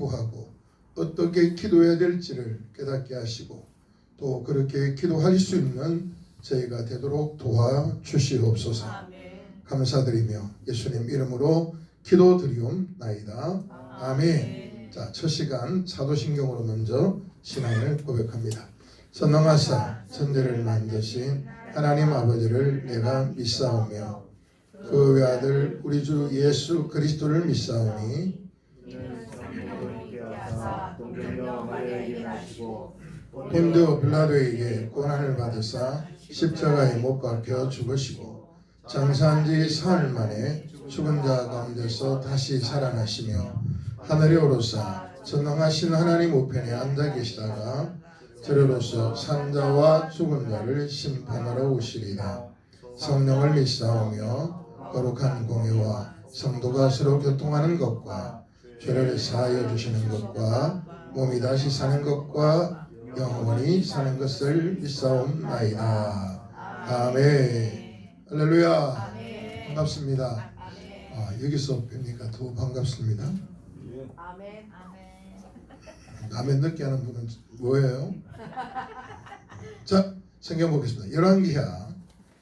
구하고 어떻게 기도해야 될지를 깨닫게 하시고 또 그렇게 기도할 수 있는 저희가 되도록 도와주시옵소서. 감사드리며 예수님 이름으로 기도드리옵나이다. 아멘. 자, 첫 시간 사도신경으로 먼저 신앙을 고백합니다. 선능하사 천지를 만드신 하나님 아버지를 내가 믿사오며 그 외아들 우리 주 예수 그리스도를 믿사오니 본디오 빌라도에게 고난을 받으사 십자가에 못 박혀 죽으시고 장사한 지 사흘 만에 죽은 자 가운데서 다시 살아나시며 하늘에 오르사 전능하신 하나님 우편에 앉아 계시다가 저리로서 산자와 죽은 자를 심판하러 오시리라. 성령을 믿사오며 거룩한 공예와 성도가 서로 교통하는 것과 죄를 사하여 주시는 것과 몸이 다시 사는 것과 영원히 사는 것을 믿사옵나이다. 아멘. 할렐루야. 반갑습니다. 여기서 뵈니까 더 반갑습니다. 아멘 늦게 하는 분은 뭐예요? 자, 성경 보겠습니다. 열왕기하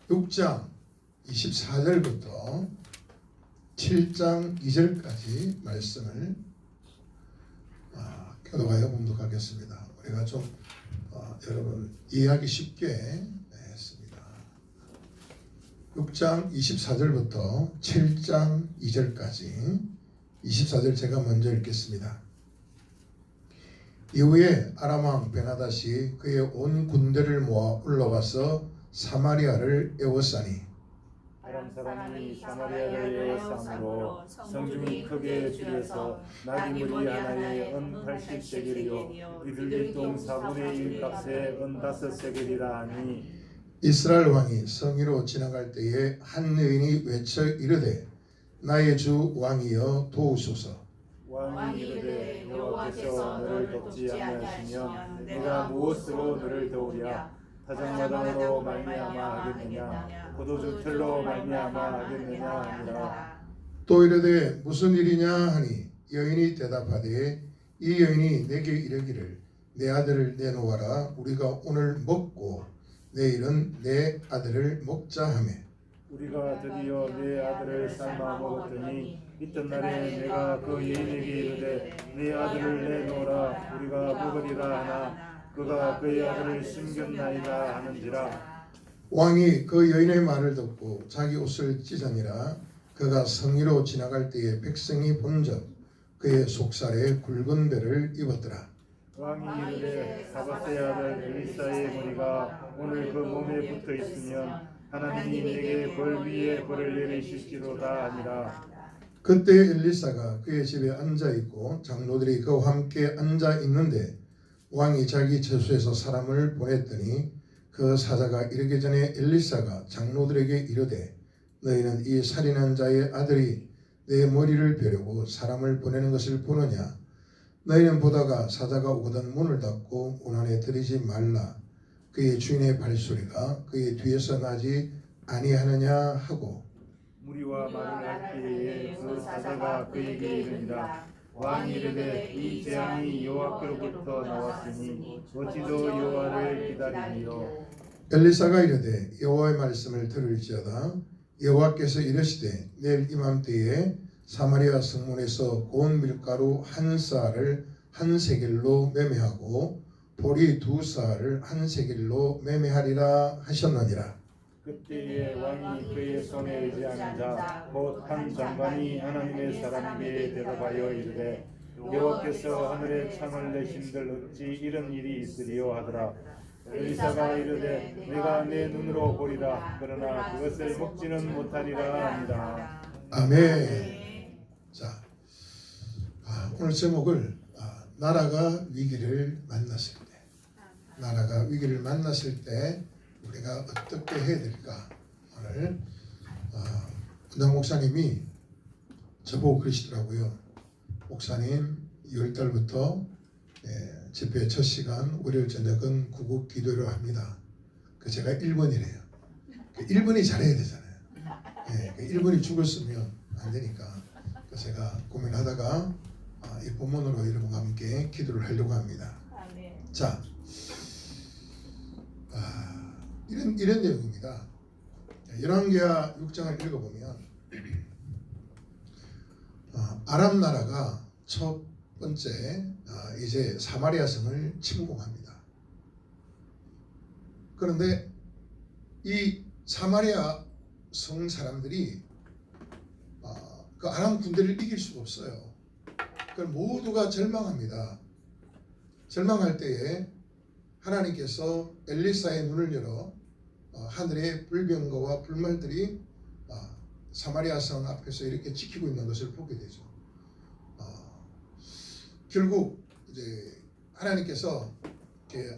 6장 24절부터 7장 2절까지 말씀을 교도가요 봉독하겠습니다. 우리가 좀 여러분 이해하기 쉽게 했습니다. 6장 24절부터 7장 2절까지 24절 제가 먼저 읽겠습니다. 이후에 아람 왕 베나닷이 그의 온 군대를 모아 올라와서 사마리아를 에워싸니 아람 사람이 사마리아를 에워싸므로 성중이 크게 줄여서 나귀무리 하나에 은 80세겔이요 이들 동 4분의 1 값에 은 5세겔이라 하니 이스라엘 왕이 성위로 지나갈 때에 한 여인이 외쳐 이르되 나의 주 왕이여 도우소서. 왕이 이르되 여호와께서 너를 돕지 아니하시면 내가 무엇으로 너를 도우랴. 타작마당으로 말미암아 하겠느냐 포도주 틀로 말미암아 하겠느냐 하니라. 또 이르되 무슨 일이냐 하니 여인이 대답하되 이 여인이 내게 이르기를 내 아들을 내놓아라 우리가 오늘 먹고 내일은 내 아들을 먹자 하며 우리가 드디어 내 아들을 삶아 먹었더니 이튿날에 내가 그 여인에게 이르되 내 아들을 내놓으라 우리가 먹으리라 하나 그가 그의 아들을 숨겼나이다 하는지라. 왕이 그 여인의 말을 듣고 자기 옷을 찢으니라. 그가 성위로 지나갈 때에 백성이 본즉 그의 속살에 굵은 배를 입었더라. 왕이 이르되 사밧의 아들 엘리사의 머리가 오늘 그 몸에 붙어 있으면 하나님이 내게 벌 위에 벌을 내리실지로다 하니라. 그때 엘리사가 그의 집에 앉아 있고 장로들이 그와 함께 앉아 있는데 왕이 자기 처소에서 사람을 보냈더니 그 사자가 이르기 전에 엘리사가 장로들에게 이르되 너희는 이 살인한 자의 아들이 내 머리를 베려고 사람을 보내는 것을 보느냐. 너희는 보다가 사자가 오거든 문을 닫고 문 안에 들이지 말라. 그의 주인의 발소리가 그의 뒤에서 나지 아니하느냐 하고 무리와 말을 할 때에 그 사자가 그에게 이르니라. 왕이 이르되 이 재앙이 여호와께로부터 나왔으니 어찌도 여호와를 기다리니요. 엘리사가 이르되 여호와의 말씀을 들을지어다. 여호와께서 이르시되 내일 이맘때에 사마리아 성문에서 고운 밀가루 한 쌀을 한 세겔로 매매하고 보리 2쌀을 한 세겔로 매매하리라 하셨느니라. 그때에 왕이 그의 손에 의지하는 자 곧 한 장관이 하나님의 사람에게 대답하여 이르되 여호와께서 하늘에 창을 내신들 어찌 이런 일이 있으리요 하더라. 엘리사가 이르되 내가 내 눈으로 보리라 그러나 그것을 먹지는 못하리라 하니라. 아멘. 자, 오늘 제목을 나라가 위기를 만났을 때, 나라가 위기를 만났을 때 우리가 어떻게 해야 될까? 오늘 은장 목사님이 저보고 그러시더라고요. 목사님 6월달부터 집회 첫 시간 월요일 저녁은 구국 기도를 합니다. 그 제가 1번이래요. 1번이 잘해야 되잖아요. 1번이 죽었으면 안 되니까. 그래서 제가 고민하다가 이 본문으로 여러분과 함께 기도를 하려고 합니다. 아멘. 자, 이런 내용입니다. 열왕기하 6장을 읽어보면 아람 나라가 첫 번째 이제 사마리아 성을 침공합니다. 그런데 이 사마리아 성 사람들이 그 아람 군대를 이길 수가 없어요. 그럼 모두가 절망합니다. 절망할 때에 하나님께서 엘리사의 눈을 열어 하늘의 불병거와 불말들이 사마리아 성 앞에서 이렇게 지키고 있는 것을 보게 되죠. 결국 이제 하나님께서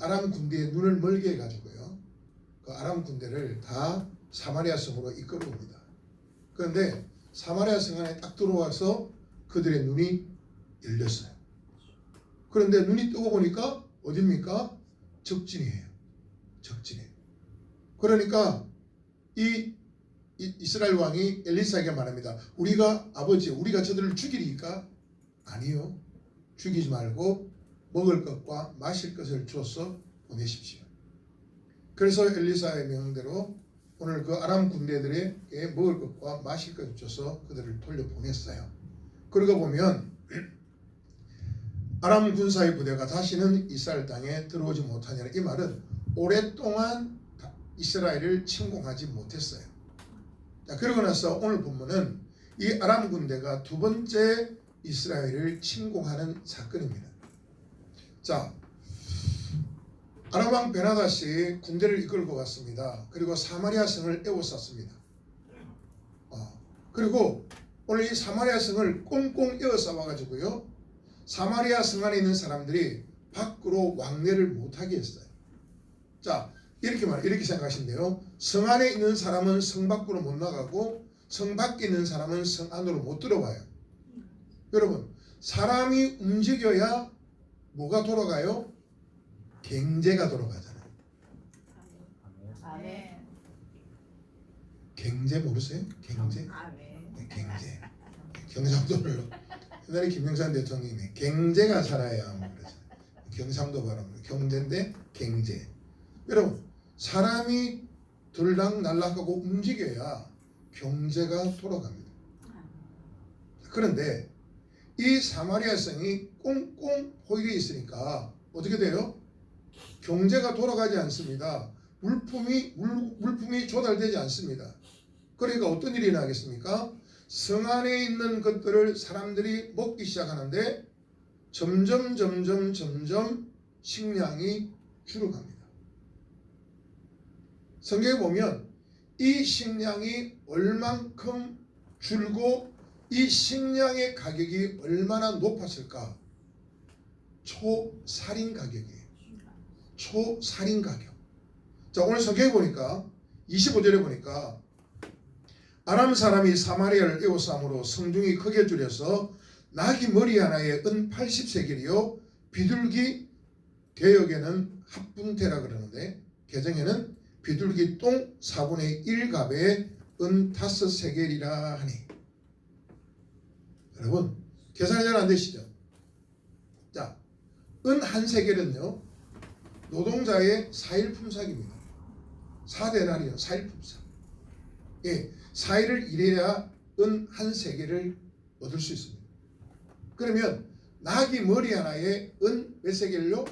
아람 군대의 눈을 멀게 해가지고요, 그 아람 군대를 다 사마리아 성으로 이끌어옵니다. 그런데 사마리아 성 안에 딱 들어와서 그들의 눈이 열렸어요. 그런데 눈이 뜨고 보니까 어딥니까? 적진이에요. 적진이에요. 그러니까 이 이스라엘 왕이 엘리사에게 말합니다. 우리가 저들을 죽이리까? 아니요. 죽이지 말고 먹을 것과 마실 것을 주어서 보내십시오. 그래서 엘리사의 명대로 오늘 그 아람 군대들에게 먹을 것과 마실 것을 줘서 그들을 돌려보냈어요. 그러고 보면 아람 군사의 부대가 다시는 이스라엘 땅에 들어오지 못하냐는 이 말은 오랫동안 이스라엘을 침공하지 못했어요. 자, 그러고 나서 오늘 본문은 이 아람 군대가 두 번째 이스라엘을 침공하는 사건입니다. 자, 아람 왕 베나다시 군대를 이끌고 갔습니다. 그리고 사마리아 성을 에워쌌습니다. 그리고 오늘 이 사마리아 성을 꽁꽁 에워싸 와가지고요, 사마리아 성 안에 있는 사람들이 밖으로 왕래를 못하게 했어요. 자, 이렇게 생각하시면 돼요. 성 안에 있는 사람은 성 밖으로 못 나가고 성 밖에 있는 사람은 성 안으로 못 들어와요. 여러분, 사람이 움직여야 뭐가 돌아가요? 경제가 돌아가잖아요. 아멘. 경제 모르세요? 경제? 아멘. 네, 경제. 경상도를 옛날에 김영삼 대통령이 경제가 살아야 그러잖아요. 경상도 발음으로 경제인데 경제. 여러분, 사람이 들락날락하고 움직여야 경제가 돌아갑니다. 그런데 이 사마리아 성이 꽁꽁 포위되어 있으니까 어떻게 돼요? 경제가 돌아가지 않습니다. 물품이 조달되지 않습니다. 그러니까 어떤 일이 나겠습니까? 성 안에 있는 것들을 사람들이 먹기 시작하는데 점점 식량이 줄어갑니다. 성경에 보면 이 식량이 얼만큼 줄고 이 식량의 가격이 얼마나 높았을까? 초살인 가격이에요. 초살인 가격. 자, 오늘 성경에 보니까 25절에 보니까 아람 사람이 사마리아를 에워싸므로 성중이 크게 줄여서 나귀 머리 하나에 은 80세겔이요 비둘기, 개역에는 합분태라 그러는데 개정에는 비둘기 똥 4분의 1갑에 은 5세겔이라 하니. 여러분, 계산이 잘 안 되시죠? 자, 은 1세겔은요 노동자의 4일 품삯입니다. 4데나리온 4일 품삯. 예, 4일을 일해야 은 1세겔을 얻을 수 있습니다. 그러면 나귀 머리 하나에 은 몇 세겔요?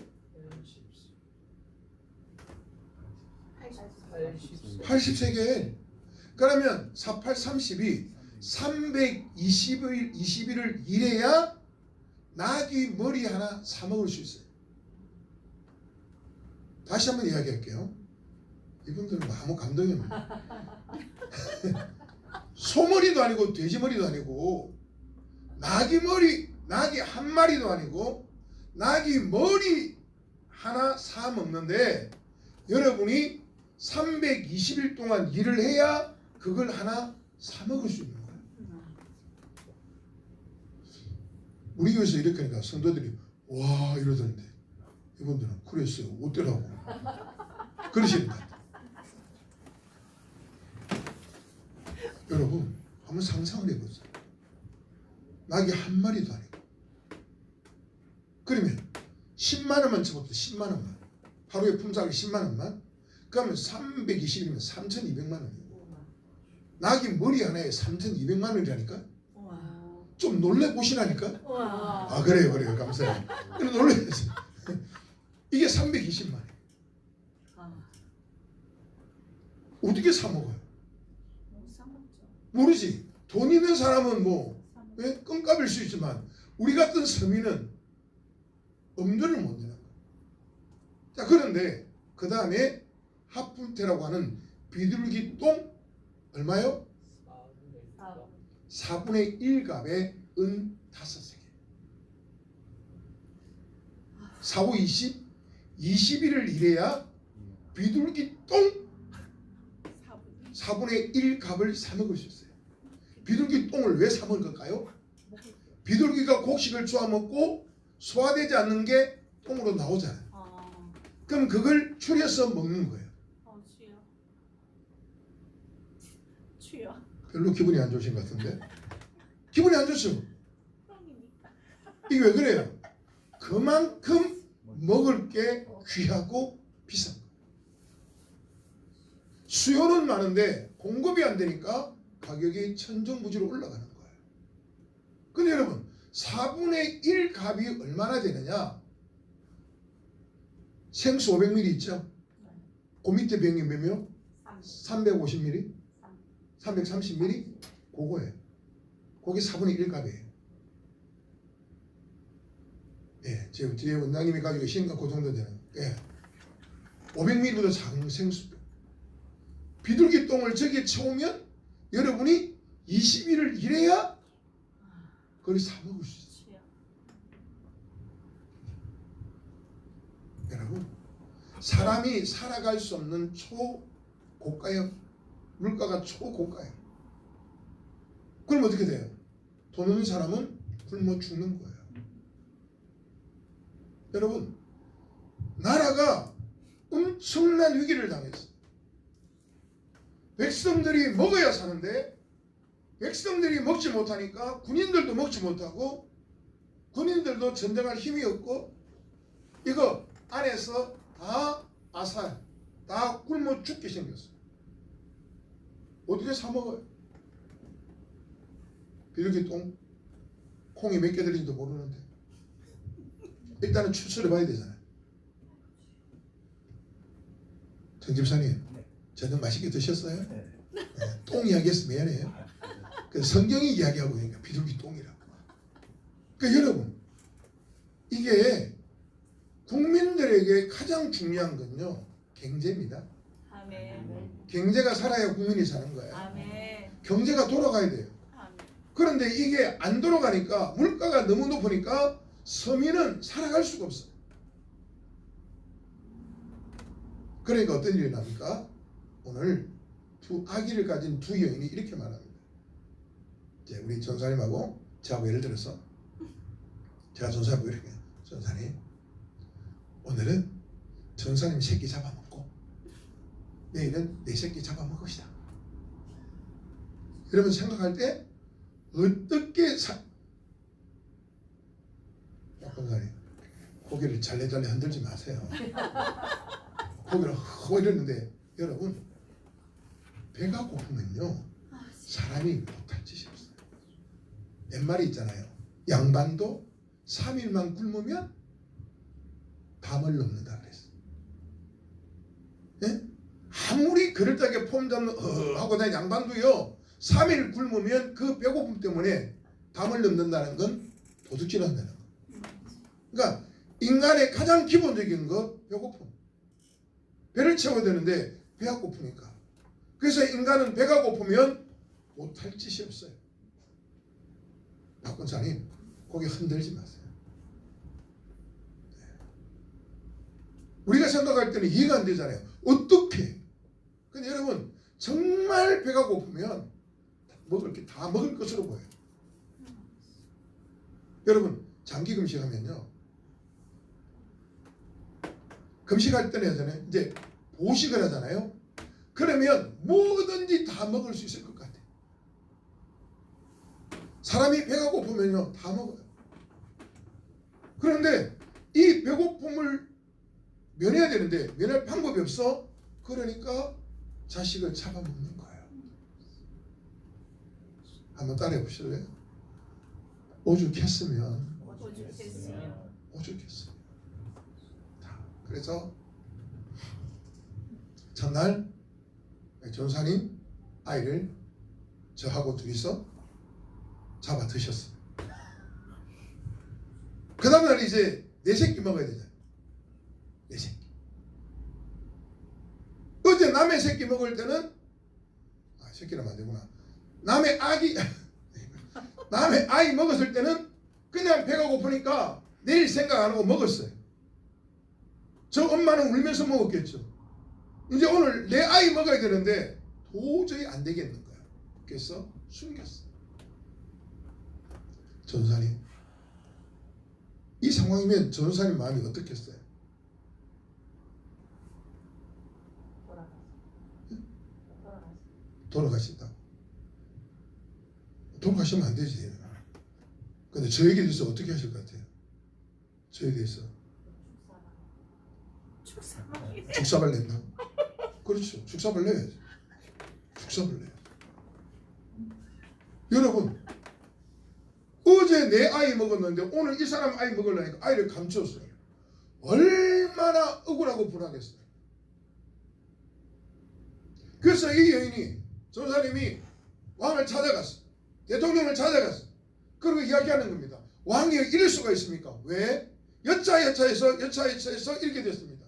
80세겔. 그러면 48, 32 320일을 일해야 나귀 머리 하나 사 먹을 수 있어요. 다시 한번 이야기할게요. 이분들은 너무 감동입니다. 소머리도 아니고 돼지머리도 아니고 나귀 한 마리도 아니고 나귀 머리 하나 사 먹는데 여러분이 320일 동안 일을 해야 그걸 하나 사 먹을 수 있는 거예요. 우리 교회에서 이렇게 하니까 성도들이 와 이러던데 이분들은 그랬어요. 어쩌라고 그러시는 것 같아요. 여러분 한번 상상을 해보세요. 낙이 한 마리도 아니고 그러면 10만 원만 쳐봅시다. 10만 원만. 하루에 품삯이 10만 원만. 그러면 320이면 3,200만 원이에요. 낙이 머리 하나에 3,200만 원이라니까. 와. 좀 놀래 보시라니까. 와. 아 그래요 감사해요. 그래 놀래요. 이게 320만 원. 아. 어떻게 사 먹어요? 사 먹죠. 모르지. 돈 있는 사람은 뭐 껌값일 수 있지만 우리 같은 서민은 엄두를 못 내는 거야. 자 그런데 그 다음에 하품태라고 하는 비둘기 똥 얼마요? 4분의 1값에 은 5세계. 4, 5, 20 20일을 일해야 비둘기 똥 4분의 1 값을 사 먹을 수 있어요. 비둘기 똥을 왜 사 먹을 걸까요? 비둘기가 곡식을 쪼아 먹고 소화되지 않는 게 똥으로 나오잖아요. 그럼 그걸 추려서 먹는 거예요. 취요. 별로 기분이 안 좋으신 것 같은데? 기분이 안 좋죠? 이게 왜 그래요? 그만큼 먹을 게 귀하고 비싼 거예요. 수요는 많은데 공급이 안 되니까 가격이 천정부지로 올라가는 거예요. 근데 여러분 4분의 1 값이 얼마나 되느냐? 생수 500ml 있죠? 그 밑에 병이 몇 명? 350ml? 330ml? 그거예요. 그게 4분의 1 값이에요. 예, 지금 뒤에 원장님이 가지고 계신 거 그 정도 되는. 예, 500ml보다 작은 생수. 비둘기 똥을 저기에 채우면 여러분이 20일을 일해야 그걸 사 먹을 수 있어요. 여러분, 사람이 살아갈 수 없는 초고가예요. 물가가 초고가예요. 그럼 어떻게 돼요? 돈 없는 사람은 굶어 죽는 거예요. 여러분, 나라가 엄청난 위기를 당했어요. 백성들이 먹어야 사는데 백성들이 먹지 못하니까 군인들도 먹지 못하고 군인들도 전쟁할 힘이 없고 이거 안에서 다 아살, 다 굶어 죽게 생겼어요. 어떻게 사 먹어요? 비둘기 똥, 콩이 몇 개 들린지도 모르는데 일단은 추출해 봐야 되잖아요. 정 집사님, 저녁 맛있게 드셨어요? 네. 똥 이야기해서 미안해요. 성경이 이야기하고 있으니까 비둘기 똥이라고. 그러니까 여러분, 이게 국민들에게 가장 중요한 건요, 경제입니다. 아멘. 경제가 살아야 국민이 사는 거예요. 아멘. 경제가 돌아가야 돼요. 아멘. 그런데 이게 안 돌아가니까 물가가 너무 높으니까 서민은 살아갈 수가 없어요. 그러니까 어떤 일이 납니까? 오늘 두 아기를 가진 두 여인이 이렇게 말합니다. 이제 우리 전사님하고 저하고 예를 들어서 제가 전사하고 이렇게 전사님 오늘은 전사님 새끼 잡아먹고 내일은 내 새끼 잡아먹읍시다. 여러분 생각할 때 어떻게 전사님 고개를 잘래잘래 흔들지 마세요. 고개를 허 이랬는데 여러분 배가 고프면요 사람이 못할 짓이 없어요. 옛말에 있잖아요. 양반도 3일만 굶으면 담을 넘는다 그랬어요. 예? 아무리 그럴듯하게 폼 잡는 하고 다니는 양반도요 3일 굶으면 그 배고픔 때문에 담을 넘는다는 건 도둑질한다는 거. 그러니까 인간의 가장 기본적인 거 배고픔. 배를 채워야 되는데 배가 고프니까. 그래서 인간은 배가 고프면 못할 짓이 없어요. 박권사님 고개 흔들지 마세요. 우리가 생각할 때는 이해가 안 되잖아요. 어떻게? 근데 여러분 정말 배가 고프면 먹을 게 다 먹을 것으로 보여요. 여러분 장기 금식하면요. 금식할 때는 하잖아요. 이제 보식을 하잖아요. 그러면 뭐든지 다 먹을 수 있을 것 같아요. 사람이 배가 고프면요 다 먹어요. 그런데 이 배고픔을 면해야 되는데 면할 방법이 없어. 그러니까 자식을 잡아먹는 거예요. 한번 따라해 보실래요? 오죽했으면 오죽했어요. 그래서 첫날 전사님 아이를 저하고 둘이서 잡아 드셨어요. 그 다음날 이제 내 새끼 먹어야 되잖아요. 내 새끼. 어제 남의 새끼 먹을 때는 새끼라면 안 되구나. 남의 아이 먹었을 때는 그냥 배가 고프니까 내일 생각 안 하고 먹었어요. 저 엄마는 울면서 먹었겠죠. 이제 오늘 내 아이 먹어야 되는데 도저히 안 되겠는 거야. 그래서 숨겼어. 전사님, 이 상황이면 전사님 마음이 어떻겠어요? 돌아가신다고. 돌아가시면 안 되지. 근데 저에게 대해서 어떻게 하실 것 같아요? 저에 대해서 죽사발 낸다. 그렇죠. 죽사발 내야지. 죽사발 내야지. 여러분, 어제 내 아이 먹었는데 오늘 이 사람 아이 먹으려니까 아이를 감췄어요. 얼마나 억울하고 불안했어요. 그래서 이 여인이, 전사님이 왕을 찾아갔어. 대통령을 찾아갔어. 그리고 이야기하는 겁니다. 왕이 이럴 수가 있습니까? 왜? 여차여차해서 이렇게 됐습니다.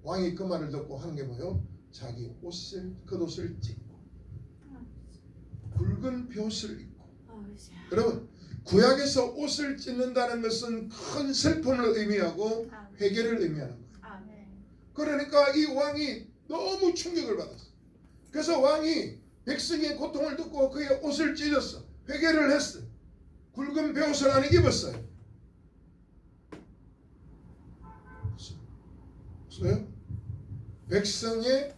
왕이 그 말을 듣고 하는 게 뭐예요? 자기 겉옷을 찢고 굵은 벼옷을 입고. 여러분, 구약에서 옷을 찢는다는 것은 큰 슬픔을 의미하고 회개를 의미하는 거예요. 그러니까 이 왕이 너무 충격을 받았어. 그래서 왕이 백성의 고통을 듣고 그의 옷을 찢었어. 회개를 했어. 굵은 벼옷을 안에 입었어요. 그래요? 백성의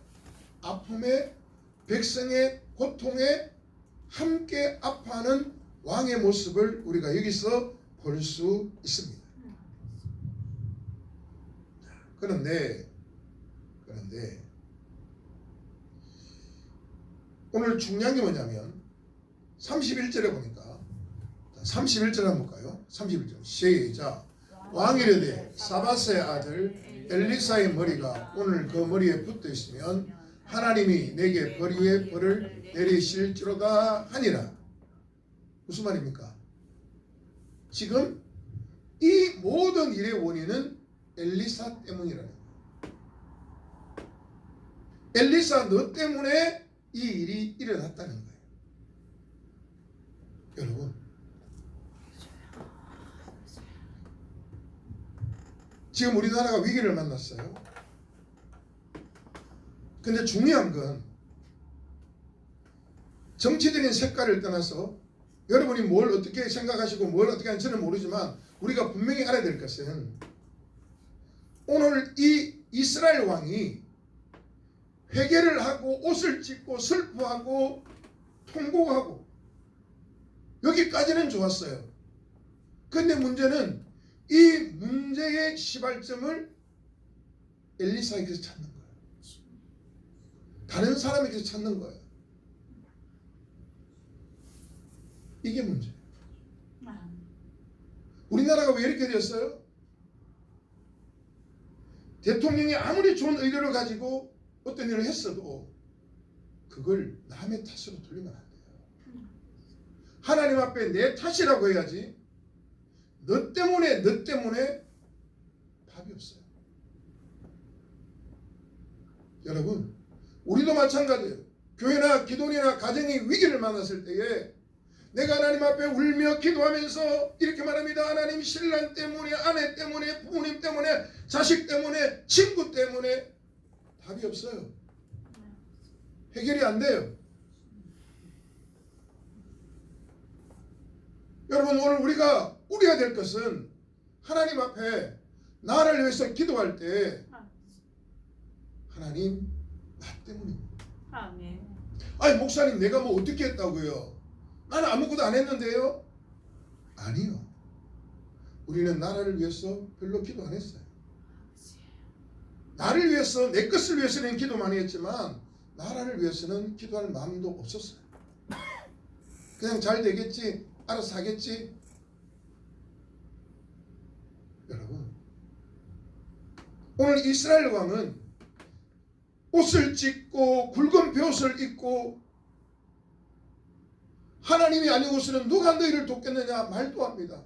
아픔에, 백성의 고통에 함께 아파하는 왕의 모습을 우리가 여기서 볼 수 있습니다. 그런데 오늘 중요한 게 뭐냐면 31절에 보니까 31절 한번 볼까요? 31절 시작. 왕이 이르되 사바스의 아들 엘리사의 머리가 오늘 그 머리에 붙어 있으면 하나님이 내게 벌 위에 벌을 내리실지로다 하니라. 무슨 말입니까? 지금 이 모든 일의 원인은 엘리사 때문이라는 거예요. 엘리사 너 때문에 이 일이 일어났다는 거예요. 여러분, 지금 우리나라가 위기를 만났어요. 근데 중요한 건 정치적인 색깔을 떠나서 여러분이 뭘 어떻게 생각하시고 뭘 어떻게 하는지는 모르지만 우리가 분명히 알아야 될 것은 오늘 이 이스라엘 왕이 회개를 하고 옷을 찢고 슬퍼하고 통곡하고 여기까지는 좋았어요. 근데 문제는 이 문제의 시발점을 엘리사에게서 찾는 거예요. 다른 사람에게서 찾는 거예요. 이게 문제예요. 우리나라가 왜 이렇게 되었어요? 대통령이 아무리 좋은 의도를 가지고 어떤 일을 했어도 그걸 남의 탓으로 돌리면 안 돼요. 하나님 앞에 내 탓이라고 해야지. 너 때문에 답이 없어요. 여러분, 우리도 마찬가지예요. 교회나 기도나 가정이 위기를 만났을 때에 내가 하나님 앞에 울며 기도하면서 이렇게 말합니다. 하나님, 신랑 때문에, 아내 때문에, 부모님 때문에, 자식 때문에, 친구 때문에 답이 없어요. 해결이 안 돼요. 여러분, 오늘 우리가 우려야 될 것은 하나님 앞에 나를 위해서 기도할 때 하나님, 나 때문입니다. 아멘. 아니 목사님, 내가 뭐 어떻게 했다고요? 나는 아무것도 안 했는데요. 아니요. 우리는 나라를 위해서 별로 기도 안 했어요. 나를 위해서, 내 것을 위해서는 기도 많이 했지만 나라를 위해서는 기도할 마음도 없었어요. 그냥 잘 되겠지, 알아서 하겠지. 여러분, 오늘 이스라엘 왕은 옷을 찢고 굵은 베옷을 입고 하나님이 아니고서는 누가 너희를 돕겠느냐 말도 합니다.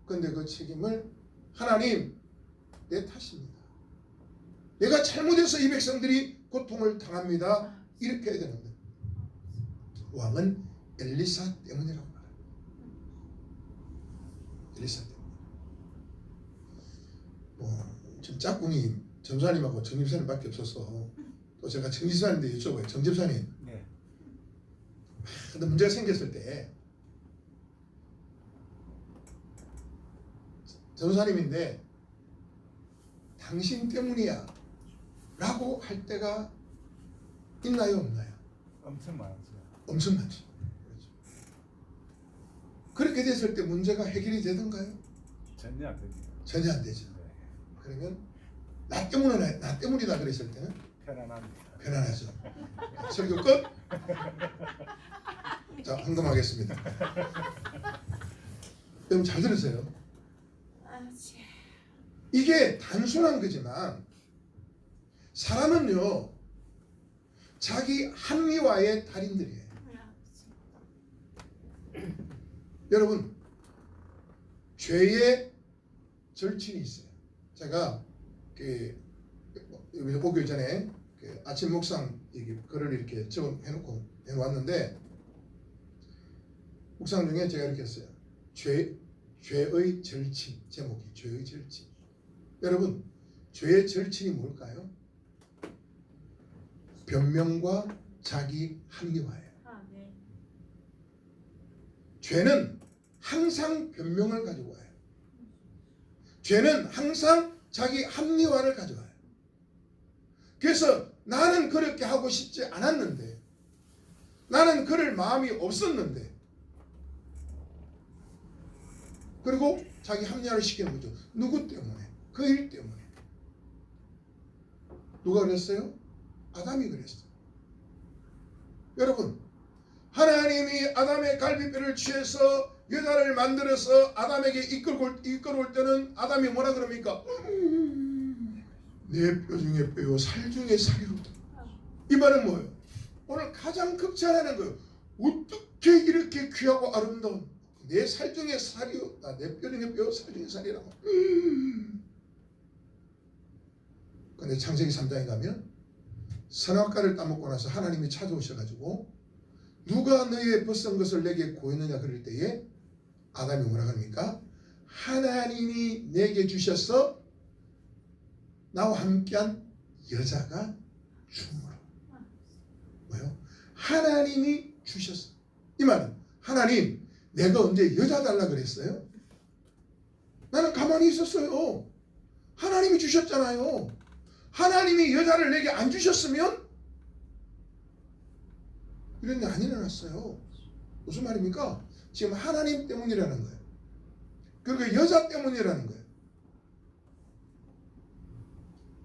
그런데 그 책임을 하나님, 내 탓입니다. 내가 잘못해서 이 백성들이 고통을 당합니다. 이렇게 해야 되는데 왕은 엘리사 때문이라고 말합니다. 엘리사 때문에. 지금 짝꿍이 전사님하고 정집사님밖에 없어서 또 제가 정집사님인데 여쭤봐요. 정집사님, 네. 근데 문제가 생겼을 때 전사님인데 당신 때문이야 라고 할 때가 있나요, 없나요? 엄청 많죠. 엄청 많죠. 그렇죠. 그렇게 됐을 때 문제가 해결이 되던가요? 전혀 안 됩니다. 전혀 안 되죠. 네. 그러면 나 때문이다 그랬을 때는 편안합니다. 편안하죠. 설교 끝. 자, 헌금하겠습니다. 여러분 잘 들으세요. 이게 단순한 거지만 사람은요 자기 합리화의 달인들이에요. 여러분, 죄의 절친이 있어요. 제가 여기서 오기 전에 아침 묵상 글을 이렇게 해놓았는데 묵상 중에 제가 이렇게 했어요. 죄의 절친, 제목이 죄의 절친. 여러분, 죄의 절친이 뭘까요? 변명과 자기 합리화예요. 죄는 항상 변명을 가지고 와요. 죄는 항상 자기 합리화를 가져와요. 그래서 나는 그렇게 하고 싶지 않았는데, 나는 그럴 마음이 없었는데, 그리고 자기 합리화를 시키는 거죠. 누구 때문에? 그 일 때문에. 누가 그랬어요? 아담이 그랬어요. 여러분, 하나님이 아담의 갈비뼈를 취해서 여자를 만들어서 아담에게 이끌어올 때는 아담이 뭐라 그럽니까? 내 뼈 중에 뼈요 살 중에 살이로다. 이 말은 뭐예요? 오늘 가장 극찬하는 거예요. 어떻게 이렇게 귀하고 아름다운 내 살 중에 살이요, 내 뼈 중에 뼈, 살 중에 살이라고. 근데 창세기 3장에 가면 선악과를 따먹고 나서 하나님이 찾아오셔가지고 누가 너희의 벗은 것을 내게 고했느냐 그럴 때에 아담이 뭐라 합니까? 하나님이 내게 주셔서 나와 함께한 여자가 주므로. 뭐요? 하나님이 주셨어. 이 말은 하나님, 내가 언제 여자 달라 그랬어요? 나는 가만히 있었어요. 하나님이 주셨잖아요. 하나님이 여자를 내게 안 주셨으면 이런 게 안 일어났어요. 무슨 말입니까? 지금 하나님 때문이라는 거예요. 그리고 여자 때문이라는 거예요.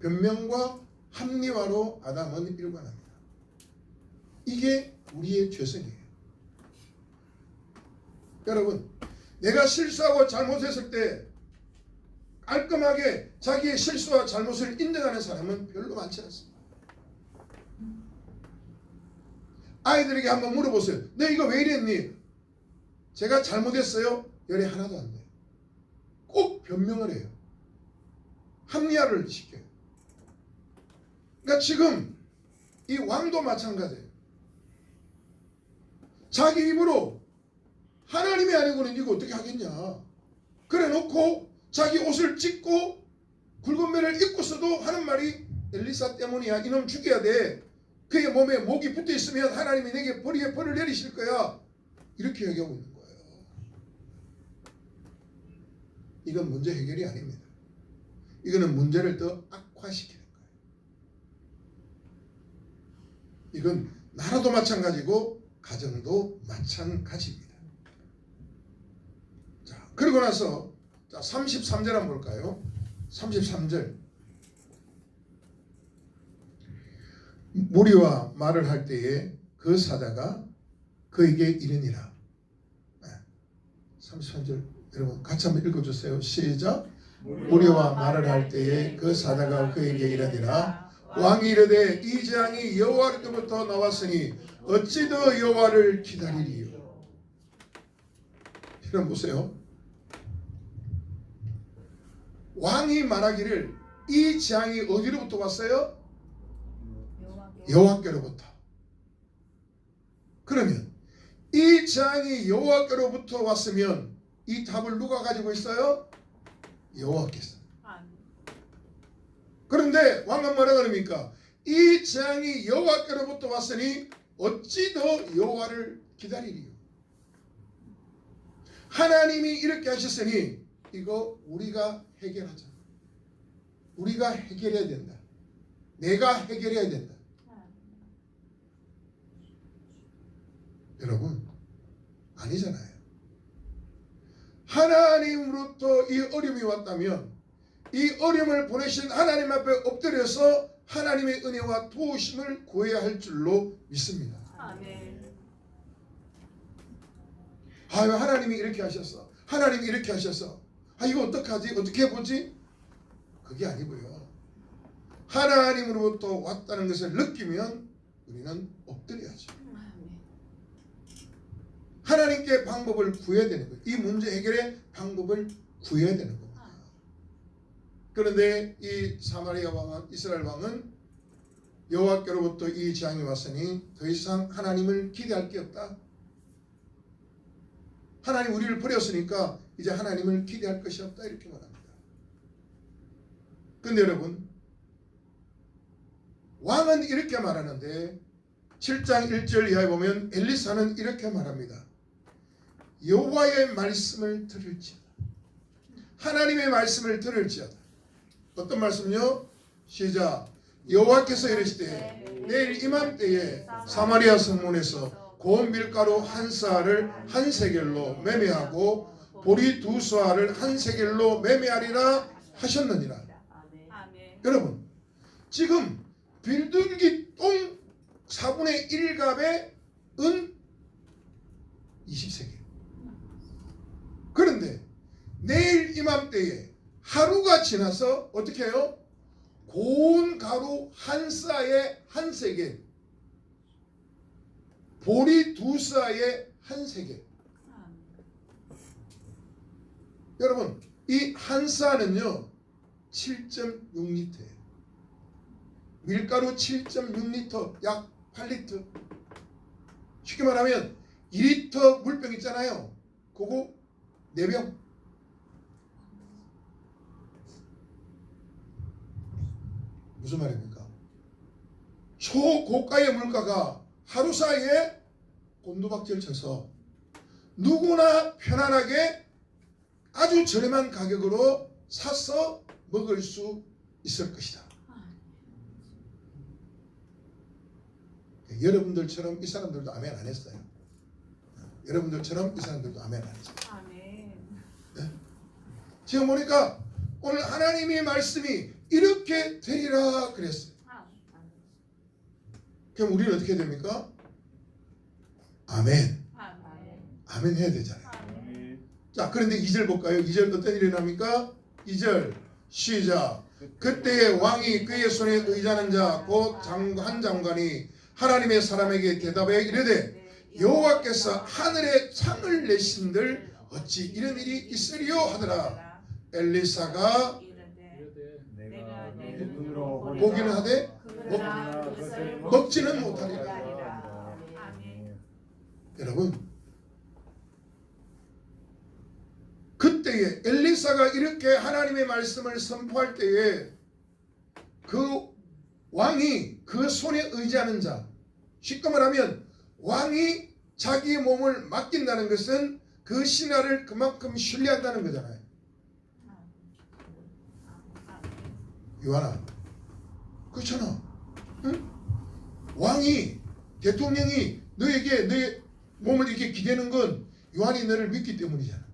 변명과 합리화로 아담은 일관합니다. 이게 우리의 죄성이에요. 여러분, 내가 실수하고 잘못했을 때 깔끔하게 자기의 실수와 잘못을 인정하는 사람은 별로 많지 않습니다. 아이들에게 한번 물어보세요. 너 이거 왜 이랬니? 제가 잘못했어요? 열이 하나도 안 돼요. 꼭 변명을 해요. 합리화를 시켜요. 그러니까 지금 이 왕도 마찬가지예요. 자기 입으로 하나님이 아니고는 이거 어떻게 하겠냐. 그래 놓고 자기 옷을 찢고 굵은 매를 입고서도 하는 말이 엘리사 때문이야. 이놈 죽여야 돼. 그의 몸에 목이 붙어 있으면 하나님이 내게 벌을 내리실 거야. 이렇게 얘기하고 있는 거예요. 이건 문제 해결이 아닙니다. 이거는 문제를 더 악화시키는 거예요. 이건 나라도 마찬가지고 가정도 마찬가지입니다. 자, 그러고 나서 자, 33절 한번 볼까요? 33절. 무리와 말을 할 때에 그 사자가 그에게 이르니라. 33절 여러분 같이 한번 읽어주세요. 시작. 무리와 말을 할 때에 그 사자가 그에게 이르니라. 왕이 이르되 이 재앙이 여호와로부터 나왔으니 어찌 더 여호와를 기다리리요. 여러분 보세요. 왕이 말하기를 이 재앙이 어디로부터 왔어요? 여호와께로부터. 그러면 이 재앙이 여호와께로부터 왔으면 이 답을 누가 가지고 있어요? 여호와께서. 그런데 왕은 뭐라 그럽니까? 이 재앙이 여호와께로부터 왔으니 어찌 더 여호와를 기다리리요. 하나님이 이렇게 하셨으니 이거 우리가 해결하자. 우리가 해결해야 된다. 내가 해결해야 된다. 여러분 아니잖아요. 하나님으로부터 이 어려움이 왔다면 이 어려움을 보내신 하나님 앞에 엎드려서 하나님의 은혜와 도우심을 구해야 할 줄로 믿습니다. 아멘. 아유 하나님이 이렇게 하셨어. 하나님이 이렇게 하셨어. 아 이거 어떡하지? 어떻게 해보지? 그게 아니고요. 하나님으로부터 왔다는 것을 느끼면 우리는 엎드려야죠. 하나님께 방법을 구해야 되는 거예요. 이 문제 해결의 방법을 구해야 되는 겁니다. 그런데 이 사마리아 왕은 이스라엘 왕은 여호와께로부터 이 재앙이 왔으니 더 이상 하나님을 기대할 게 없다. 하나님 우리를 버렸으니까 이제 하나님을 기대할 것이 없다 이렇게 말합니다. 그런데 여러분 왕은 이렇게 말하는데 7장 1절 이하에 보면 엘리사는 이렇게 말합니다. 여호와의 말씀을 들을지어다. 하나님의 말씀을 들을지어다. 어떤 말씀요? 시작. 여호와께서 이르시되 내일 이맘때에 사마리아 성문에서 고운 밀가루 한 쌀을 한 세겔로 매매하고 보리 두 수알을 한 세겔로 매매하리라 하셨느니라. 아멘. 여러분 지금 빌들기 똥 4분의 1갑의 은 20세겔. 그런데 내일 이맘때에 하루가 지나서 어떻게 해요? 고운 가루 한 싸에 한 세겔, 보리 두 싸에 한 세겔. 여러분 이 한 싸는요 7.6리터예요. 밀가루 7.6리터, 약 8리터. 쉽게 말하면 2리터 물병 있잖아요. 그거 4병. 무슨 말입니까? 초고가의 물가가 하루 사이에 곤두박질 쳐서 누구나 편안하게 아주 저렴한 가격으로 사서 먹을 수 있을 것이다. 여러분들처럼 이 사람들도 아멘 안 했어요. 여러분들처럼 이 사람들도 아멘 안 했어요. 아멘. 네? 지금 보니까 오늘 하나님의 말씀이 이렇게 되리라 그랬어요. 그럼 우리는 어떻게 됩니까? 아멘. 아멘 해야 되잖아요. 자, 그런데 2절 볼까요? 2절 어떤 일이 납니까? 2절 시작. 그때에 왕이 그의 손에 의지하는 자 곧 한 장관이 하나님의 사람에게 대답해 이르되 여호와께서 하늘에 창을 내신들 어찌 이런 일이 있으리요 하더라. 엘리사가 내가 내 눈으로 보기는 하되 먹지는 못하리라. 아멘. 여러분 그때에 엘리사가 이렇게 하나님의 말씀을 선포할 때에 그 왕이 그 손에 의지하는 자, 쉽게 말하면 왕이 자기 몸을 맡긴다는 것은 그 신하를 그만큼 신뢰한다는 거잖아요. 요한아, 그렇잖아. 응? 왕이, 대통령이 너에게 너의 몸을 이렇게 기대는 건 요한이 너를 믿기 때문이잖아.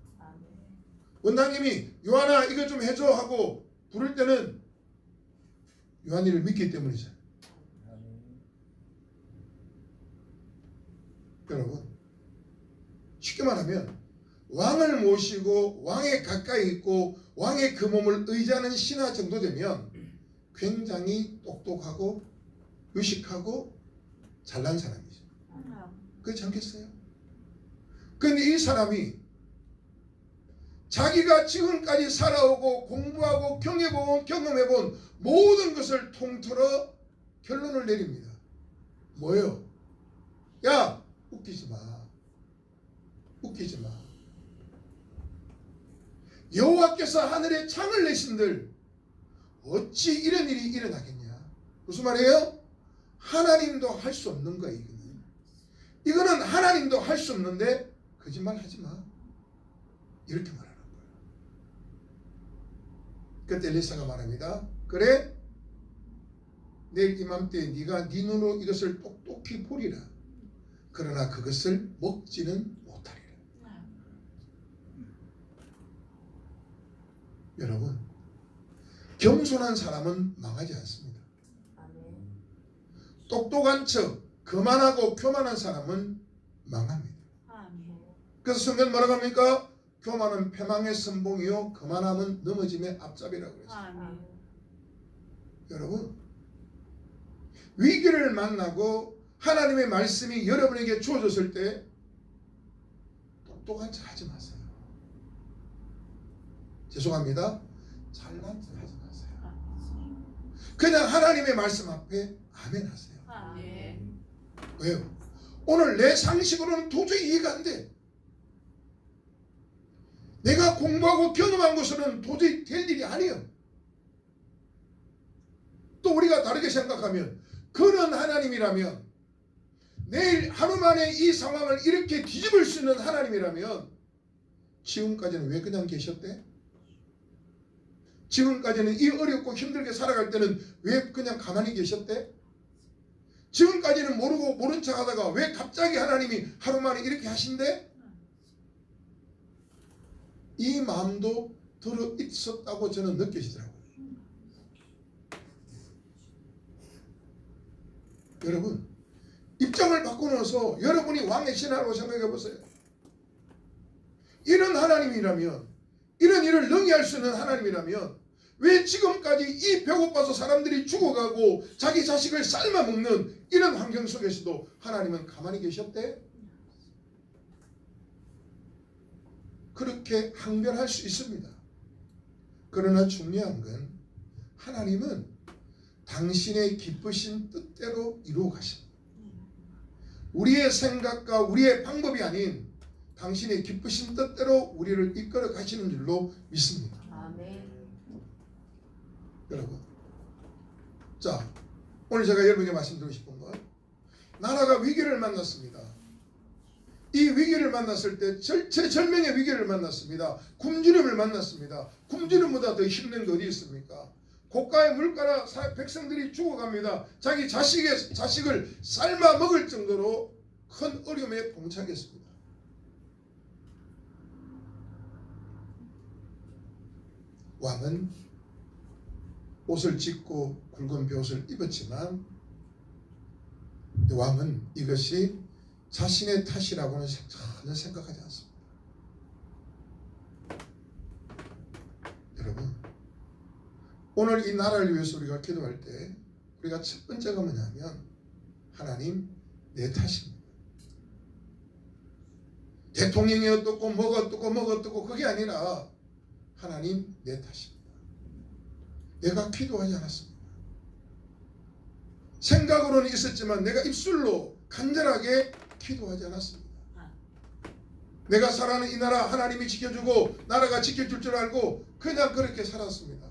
원장님이 요한아 이거 좀 해줘 하고 부를 때는 요한이를 믿기 때문이죠. 여러분 쉽게 말하면 왕을 모시고 왕에 가까이 있고 왕의 그 몸을 의지하는 신하 정도 되면 굉장히 똑똑하고 유식하고 잘난 사람이죠. 그렇지 않겠어요? 그런데 이 사람이 자기가 지금까지 살아오고 공부하고 경험해본 모든 것을 통틀어 결론을 내립니다. 뭐예요? 야, 웃기지 마. 웃기지 마. 여호와께서 하늘에 창을 내신들 어찌 이런 일이 일어나겠냐? 무슨 말이에요? 하나님도 할 수 없는 거야. 이거는 하나님도 할 수 없는데 거짓말 하지 마. 이렇게 말하는 거예요. 그때 엘리사가 말합니다. 그래? 내일 이맘때 네가 네 눈으로 이것을 똑똑히 보리라. 그러나 그것을 먹지는 못하리라. 여러분, 겸손한 사람은 망하지 않습니다. 똑똑한 척, 거만하고 교만한 사람은 망합니다. 그래서 성경 뭐라고 합니까? 교만은 패망의 선봉이요 거만함은 넘어짐의 앞잡이라고 그랬어요. 여러분, 위기를 만나고 하나님의 말씀이 여러분에게 주어졌을 때 똑똑한 척 하지 마세요. 죄송합니다. 잘난 척 하지 마세요. 그냥 하나님의 말씀 앞에 아멘 하세요. 왜요? 오늘 내 상식으로는 도저히 이해가 안 돼. 내가 공부하고 경험한 것으로는 도저히 될 일이 아니에요. 또 우리가 다르게 생각하면 그런 하나님이라면 내일 하루 만에 이 상황을 이렇게 뒤집을 수 있는 하나님이라면 지금까지는 왜 그냥 계셨대? 지금까지는 이 어렵고 힘들게 살아갈 때는 왜 그냥 가만히 계셨대? 지금까지는 모르고 모른 척 하다가 왜 갑자기 하나님이 하루 만에 이렇게 하신대? 이 마음도 들어 있었다고 저는 느껴지더라고요. 여러분, 입장을 바꾸어서 여러분이 왕의 신하라고 생각해 보세요. 이런 하나님이라면, 이런 일을 능히 할 수 있는 하나님이라면 왜 지금까지 이 배고파서 사람들이 죽어가고 자기 자식을 삶아먹는 이런 환경 속에서도 하나님은 가만히 계셨대? 그렇게 항변할 수 있습니다. 그러나 중요한 건 하나님은 당신의 기쁘신 뜻대로 이루어 가십니다. 우리의 생각과 우리의 방법이 아닌 당신의 기쁘신 뜻대로 우리를 이끌어 가시는 줄로 믿습니다. 아멘. 여러분, 자, 오늘 제가 여러분에게 말씀드리고 싶은 건 나라가 위기를 만났습니다. 이 위기를 만났을 때 절명의 위기를 만났습니다. 굶주림을 만났습니다. 굶주림보다 더 힘든 게 어디 있습니까? 고가의 물가라 백성들이 죽어갑니다. 자기 자식을 삶아 먹을 정도로 큰 어려움에 봉착했습니다. 왕은 옷을 찢고 굵은 벼옷을 입었지만 왕은 이것이 자신의 탓이라고는 전혀 생각하지 않습니다. 여러분, 오늘 이 나라를 위해서 우리가 기도할 때 우리가 첫 번째가 뭐냐면 하나님 내 탓입니다. 대통령이 어떻고 뭐가 어떻고 그게 아니라 하나님 내 탓입니다. 내가 기도하지 않았습니다. 생각으로는 있었지만 내가 입술로 간절하게 기도하지 않았습니다. 내가 살아가는 이 나라 하나님이 지켜주고 나라가 지켜줄 줄 알고 그냥 그렇게 살았습니다.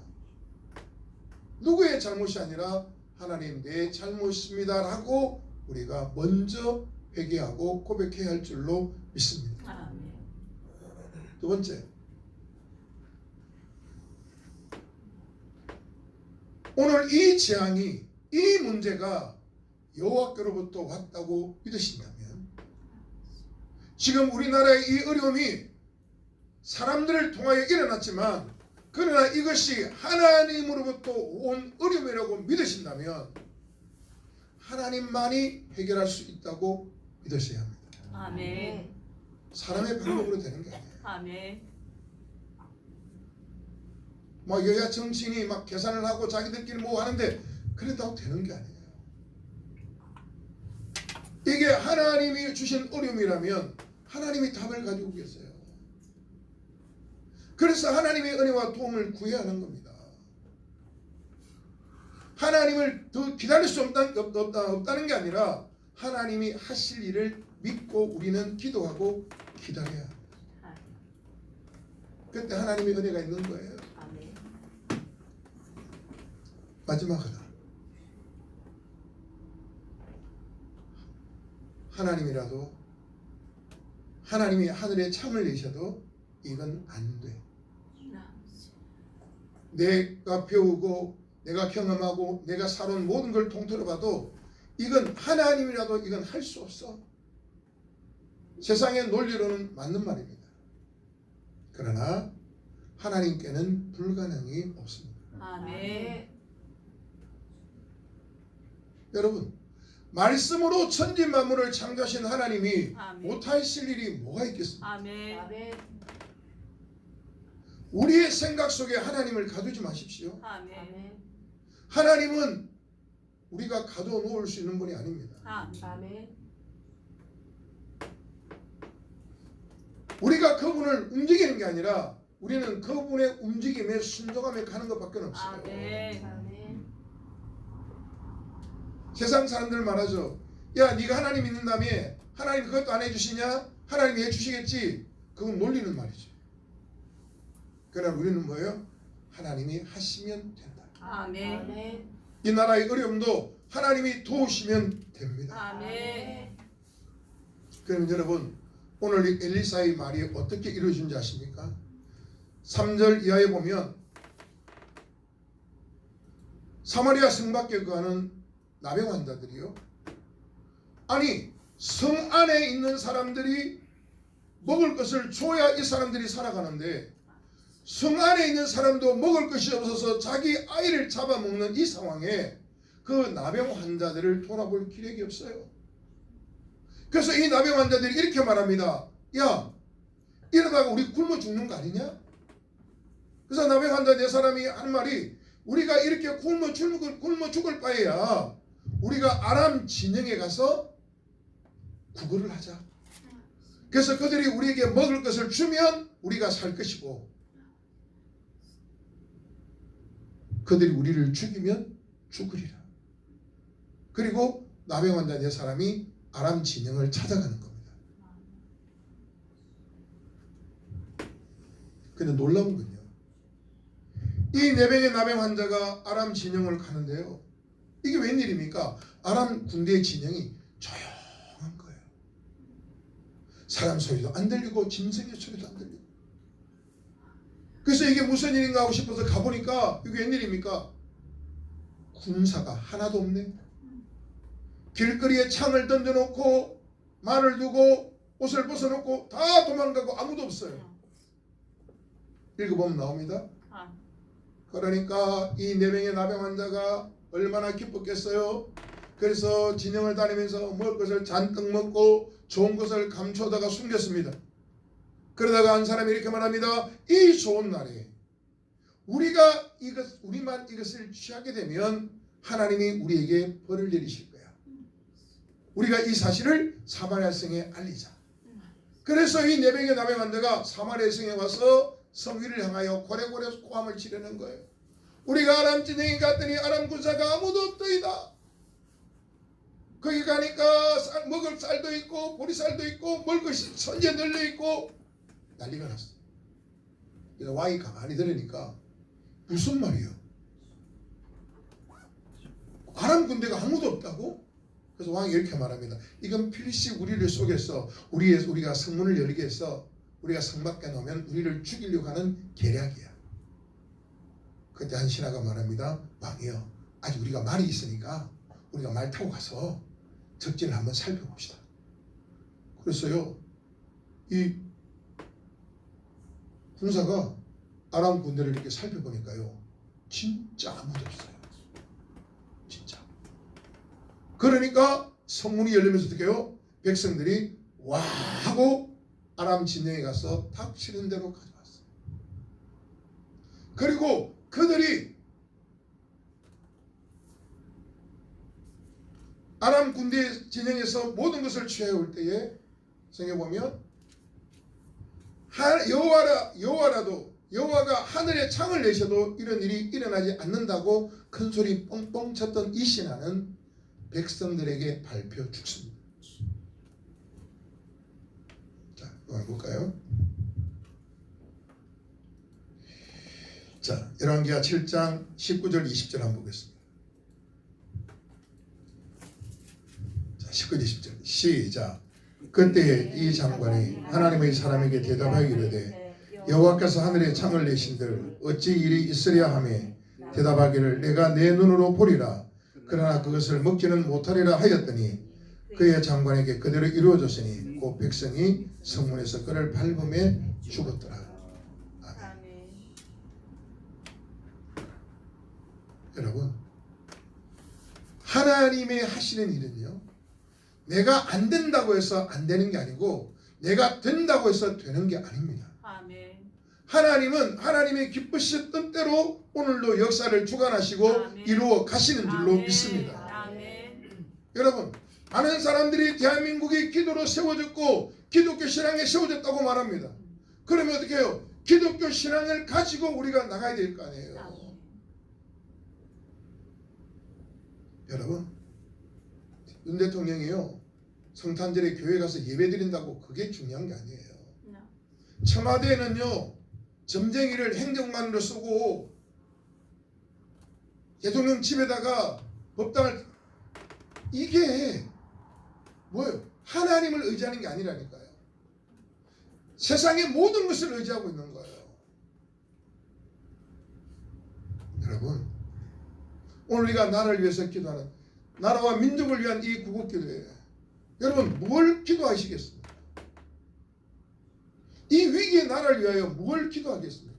누구의 잘못이 아니라 하나님 내 잘못입니다 라고 우리가 먼저 회개하고 고백해야 할 줄로 믿습니다. 두 번째, 오늘 이 재앙이, 이 문제가 여호와께로부터 왔다고 믿으신다면 지금 우리나라의 이 어려움이 사람들을 통하여 일어났지만 그러나 이것이 하나님으로부터 온 어려움이라고 믿으신다면 하나님만이 해결할 수 있다고 믿으셔야 합니다. 아멘. 사람의 방법으로 되는 게 아니에요. 아멘. 막 여야 정치인이 막 계산을 하고 자기들끼리 뭐 하는데 그랬다고 되는 게 아니에요. 이게 하나님이 주신 어려움이라면 하나님이 답을 가지고 계세요. 그래서 하나님의 은혜와 도움을 구해야 하는 겁니다. 하나님을 더 기다릴 수 없다는 게 아니라 하나님이 하실 일을 믿고 우리는 기도하고 기다려야 합니다. 그때 하나님의 은혜가 있는 거예요. 아멘. 마지막 하나. 하나님이라도 하나님이 하늘에 창을 내셔도 이건 안 돼. 내가 배우고 내가 경험하고 내가 살아온 모든 걸 통틀어 봐도 이건 하나님이라도 이건 할 수 없어. 세상의 논리로는 맞는 말입니다. 그러나 하나님께는 불가능이 없습니다. 아멘. 여러분, 말씀으로 천지 만물을 창조하신 하나님이 아멘. 못하실 일이 뭐가 있겠습니까? 아멘. 우리의 생각 속에 하나님을 가두지 마십시오. 아멘. 하나님은 우리가 가둬놓을 수 있는 분이 아닙니다. 아멘. 우리가 그분을 움직이는 게 아니라 우리는 그분의 움직임에 순종하며 가는 것밖에 없어요. 아멘. 세상 사람들 말하죠. 야, 네가 하나님 믿는다며 하나님 그것도 안 해주시냐? 하나님이 해주시겠지. 그건 놀리는 말이죠. 그러나 우리는 뭐예요? 하나님이 하시면 된다. 아멘. 이 나라의 어려움도 하나님이 도우시면 됩니다. 아멘. 그럼 여러분, 오늘 이 엘리사의 말이 어떻게 이루어진지 아십니까? 3절 이하에 보면 사마리아 성 밖에 거하는 나병 환자들이요, 아니 성 안에 있는 사람들이 먹을 것을 줘야 이 사람들이 살아가는데 성 안에 있는 사람도 먹을 것이 없어서 자기 아이를 잡아먹는 이 상황에 그 나병 환자들을 돌아볼 기력이 없어요. 그래서 이 나병 환자들이 이렇게 말합니다. 야, 이러다가 우리 굶어 죽는 거 아니냐? 그래서 나병 환자 네 사람이 하는 말이, 우리가 이렇게 굶어 죽을 바에야 우리가 아람 진영에 가서 구걸을 하자. 그래서 그들이 우리에게 먹을 것을 주면 우리가 살 것이고 그들이 우리를 죽이면 죽으리라. 그리고 나병 환자 네 사람이 아람 진영을 찾아가는 겁니다. 근데 놀라운 건요, 이 4명의 나병 환자가 아람 진영을 가는데요, 이게 웬일입니까? 아람 군대의 진영이 조용한 거예요. 사람 소리도 안 들리고 짐승의 소리도 안 들리고. 그래서 이게 무슨 일인가 하고 싶어서 가보니까 이게 웬일입니까? 군사가 하나도 없네. 길거리에 창을 던져놓고 말을 두고 옷을 벗어놓고 다 도망가고 아무도 없어요. 읽어보면 나옵니다. 그러니까 이 4명의 나병 환자가 얼마나 기뻤겠어요. 그래서 진영을 다니면서 먹을 것을 잔뜩 먹고 좋은 것을 감추다가 숨겼습니다. 그러다가 한 사람이 이렇게 말합니다. 이 좋은 날에 우리만 이것을 취하게 되면 하나님이 우리에게 벌을 내리실 거야. 우리가 이 사실을 사마리아 성에 알리자. 그래서 이 4명의 나병 환자가 사마리아 성에 와서 성위를 향하여 고래고래 고함을 지르는 거예요. 우리가 아람 진영에 갔더니 아람 군사가 아무도 없더이다. 거기 가니까 먹을 쌀도 있고 보리쌀도 있고 먹을 것이 천지에 널려 있고 난리가 났어. 그래서 왕이 가만히 들으니까 무슨 말이에요? 아람 군대가 아무도 없다고? 그래서 왕이 이렇게 말합니다. 이건 필시 우리를 속여서 우리가 성문을 열게 해서 우리가 성 밖에 놓으면 우리를 죽이려고 하는 계략이야. 그때 한 신하가 말합니다. 왕이여, 아직 우리가 말이 있으니까 우리가 말 타고 가서 적진을 한번 살펴봅시다. 그래서요, 이 군사가 아람 군대를 이렇게 살펴보니까요, 진짜 아무도 없어요. 진짜. 그러니까 성문이 열리면서 어떻게 해요? 백성들이 와 하고 아람 진영에 가서 닥치는 대로 가져왔어요. 그리고 그들이 아람 군대 진영에서 모든 것을 취해올 때에 성경에 보면 여호와가 하늘에 창을 내셔도 이런 일이 일어나지 않는다고 큰 소리 뻥뻥 쳤던 이 신하는 백성들에게 발표 죽습니다. 자, 한번 볼까요? 자, 열왕기하 7장 19절 20절 한번 보겠습니다. 자, 19절 20절 시작. 그때 이 장관이 하나님의 사람에게 대답하여 이르되 여호와께서 하늘에 창을 내신들 어찌 일이 있으랴 하매 대답하기를 내가 내 눈으로 보리라 그러나 그것을 먹지는 못하리라 하였더니 그의 장관에게 그대로 이루어졌으니 그 백성이 성문에서 그를 밟음에 죽었더라. 아멘. 여러분, 하나님의 하시는 일은요, 내가 안 된다고 해서 안 되는 게 아니고 내가 된다고 해서 되는 게 아닙니다. 아멘. 하나님은 하나님의 기쁘셨던 때로 오늘도 역사를 주관하시고 아멘. 이루어 가시는 줄로 아멘. 믿습니다. 아멘. 여러분, 많은 사람들이 대한민국이 기도로 세워졌고 기독교 신앙에 세워졌다고 말합니다. 그러면 어떻게 해요? 기독교 신앙을 가지고 우리가 나가야 될 거 아니에요. 아멘. 여러분, 윤 대통령이요, 성탄절에 교회 가서 예배 드린다고 그게 중요한 게 아니에요. 청와대에는요, 점쟁이를 행정관으로 쓰고 대통령 집에다가 법당을, 이게 뭐예요? 하나님을 의지하는 게 아니라니까요. 세상의 모든 것을 의지하고 있는 거예요. 여러분, 오늘 우리가 나라를 위해서 기도하는, 나라와 민족을 위한 이 구국기도예요. 여러분, 뭘 기도하시겠습니까? 이 위기의 나라를 위하여 뭘 기도하겠습니까?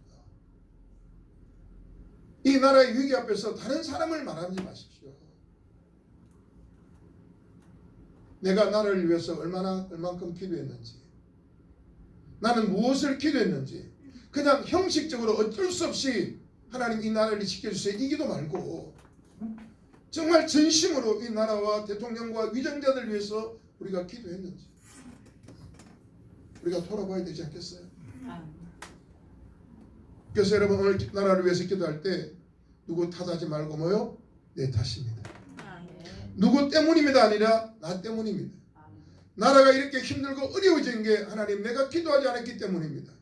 이 나라의 위기 앞에서 다른 사람을 말하지 마십시오. 내가 나라를 위해서 얼만큼 기도했는지, 나는 무엇을 기도했는지, 그냥 형식적으로 어쩔 수 없이 하나님 이 나라를 지켜주세요 이 기도 말고 정말 진심으로 이 나라와 대통령과 위정자들 위해서 우리가 기도했는지 우리가 돌아봐야 되지 않겠어요? 그래서 여러분, 오늘 나라를 위해서 기도할 때 누구 탓하지 말고 뭐요? 내 탓입니다. 누구 때문입니다 아니라 나 때문입니다. 나라가 이렇게 힘들고 어려워진 게 하나님 내가 기도하지 않았기 때문입니다.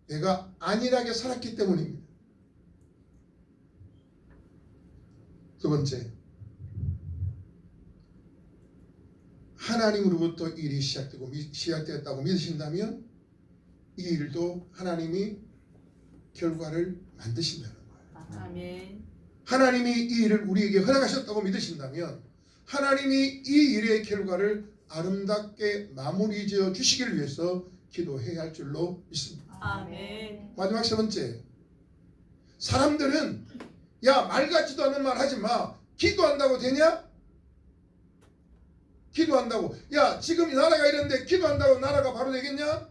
내가 안일하게 살았기 때문입니다. 두 번째, 하나님으로부터 일이 시작되었다고 믿으신다면 이 일도 하나님이 결과를 만드신다는 거예요. 아멘. 하나님이 이 일을 우리에게 허락하셨다고 믿으신다면 하나님이 이 일의 결과를 아름답게 마무리 지어 주시기를 위해서 기도해야 할 줄로 믿습니다. 아멘. 마지막 세 번째, 사람들은 야, 말 같지도 않은 말 하지 마. 기도한다고 되냐? 기도한다고. 야, 지금 이 나라가 이런데 기도한다고 나라가 바로 되겠냐?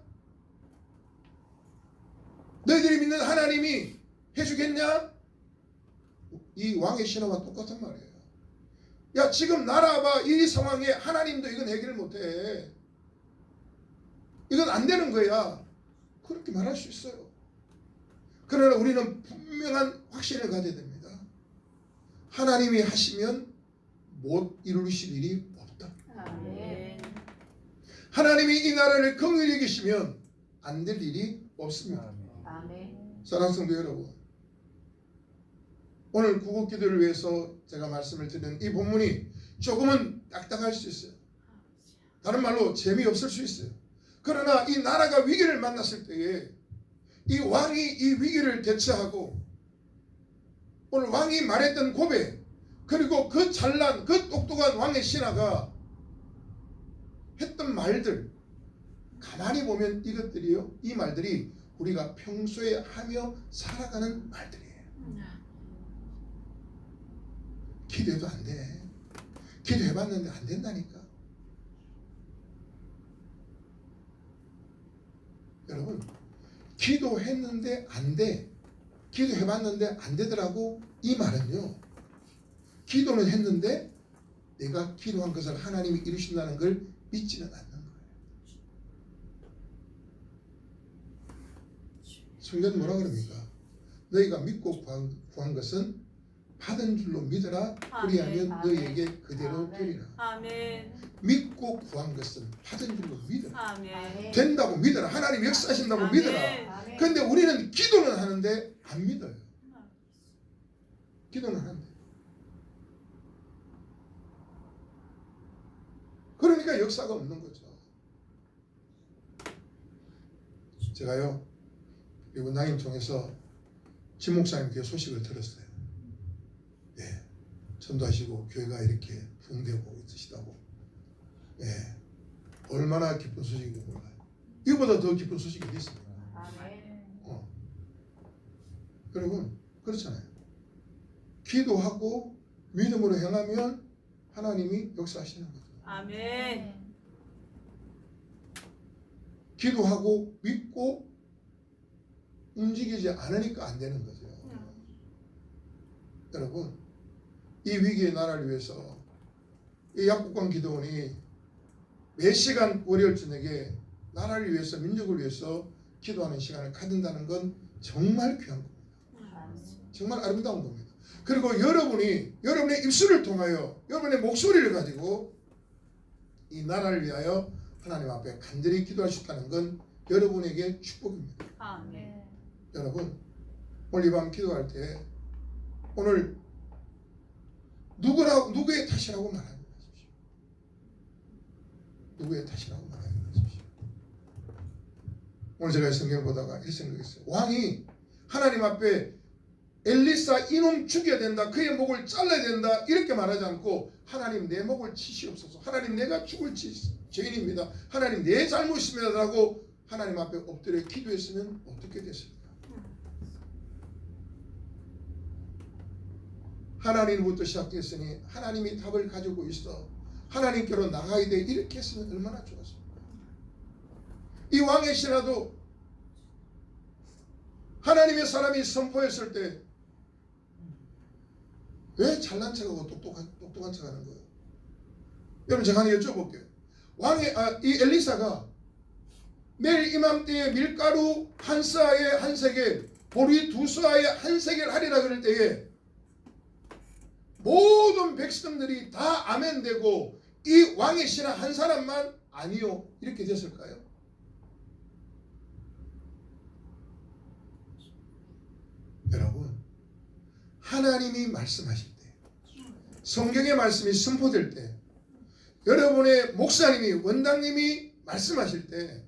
너희들이 믿는 하나님이 해주겠냐? 이 왕의 신화와 똑같은 말이에요. 야, 지금 나라 봐. 이 상황에 하나님도 이건 해결을 못해. 이건 안 되는 거야. 그렇게 말할 수 있어요. 그러나 우리는 분명한 확신을 가져야 됩니다. 하나님이 하시면 못 이루실 일이 없다. 아멘. 하나님이 이 나라를 긍휼히 여기시면 안 될 일이 없습니다. 아멘. 사랑하는 성도 여러분, 오늘 구국기도를 위해서 제가 말씀을 드리는 이 본문이 조금은 딱딱할 수 있어요. 다른 말로 재미없을 수 있어요. 그러나 이 나라가 위기를 만났을 때에 이 왕이 이 위기를 대처하고 오늘 왕이 말했던 고백, 그리고 그 잘난 그 똑똑한 왕의 신하가 했던 말들, 가만히 보면 이것들이요, 이 말들이 우리가 평소에 하며 살아가는 말들이에요. 기도해도 안 돼. 기도해봤는데 안 된다니까. 여러분, 기도했는데 안 돼. 기도해봤는데 안 되더라고. 이 말은요, 기도는 했는데 내가 기도한 것을 하나님이 이루신다는 걸 믿지는 않는 거예요. 성경은 뭐라 그럽니까? 너희가 믿고 구한 것은 받은 줄로 믿어라. 그리하면 너희에게 그대로 되리라. 아멘. 믿고 구한 것은 받은 줄로 믿어라. 아멘. 된다고 믿어라. 하나님 역사하신다고 아멘. 믿어라. 아멘. 그런데 우리는 기도는 하는데 안 믿어요. 기도는 하는데. 그러니까 역사가 없는 거죠. 제가요, 이번 낭임 통해서 진 목사님께 소식을 들었어요. 예, 전도하시고 교회가 이렇게 부흥되고 있으시다고. 예, 얼마나 기쁜 소식인지 몰라요. 이거보다 더 기쁜 소식이 어디 있습니까? 아멘. 여러분, 그렇잖아요. 기도하고 믿음으로 행하면 하나님이 역사하시는 거죠. 아멘. 기도하고 믿고 움직이지 않으니까 안 되는 거죠. 여러분, 이 위기의 나라를 위해서 이 약국관 기도원이 몇 시간 월요일 저녁에 나라를 위해서, 민족을 위해서 기도하는 시간을 갖는다는 건 정말 귀한 겁니다. 정말 아름다운 겁니다. 그리고 여러분이 여러분의 입술을 통하여 여러분의 목소리를 가지고 이 나라를 위하여 하나님 앞에 간절히 기도할 수 있다는 건 여러분에게 축복입니다. 아멘. 여러분, 오늘 이 밤 기도할 때 오늘 누구의 탓이라고 말하지 마십시오. 누구의 탓이라고 말하지 마십시오. 오늘 제가 성경을 보다가 이 생각했어요. 왕이 하나님 앞에 엘리사 이놈 죽여야 된다, 그의 목을 잘라야 된다 이렇게 말하지 않고 하나님 내 목을 치시옵소서, 하나님 내가 죽을 죄인입니다, 하나님 내 잘못입니다 라고 하나님 앞에 엎드려 기도했으면 어떻게 됐을까? 하나님부터 시작했으니 하나님이 답을 가지고 있어 하나님께로 나가야 돼 이렇게 했으면 얼마나 좋았을까? 이 왕의 신하도 하나님의 사람이 선포했을 때 왜 잘난 척하고 똑똑한 척하는 거예요? 여러분, 제가 하나 여쭤볼게요. 이 엘리사가 매일 이맘때에 밀가루 한 싸에 한 세겔, 보리 두 싸에 한 세겔 하리라 그럴 때에 모든 백성들이 다 아멘되고 이 왕의 신하 한 사람만 아니요 이렇게 됐을까요? 여러분, 하나님이 말씀하실 때, 성경의 말씀이 선포될 때, 여러분의 목사님이, 원장님이 말씀하실 때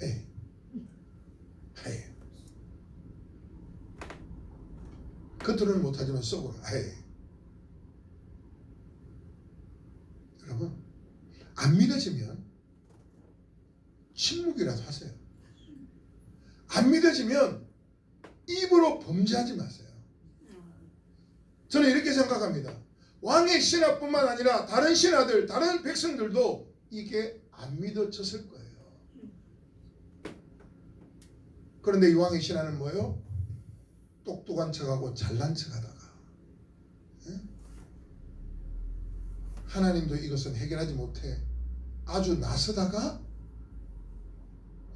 헤이 겉으로는 못하지만 속으로 헤이. 여러분, 안 믿어지면 침묵이라도 하세요. 안 믿어지면 입으로 범죄하지 마세요. 저는 이렇게 생각합니다. 왕의 신하뿐만 아니라 다른 신하들, 다른 백성들도 이게 안 믿어졌을 거예요. 그런데 이 왕의 신하는 뭐예요? 똑똑한 척하고 잘난 척하다가 하나님도 이것은 해결하지 못해 아주 나서다가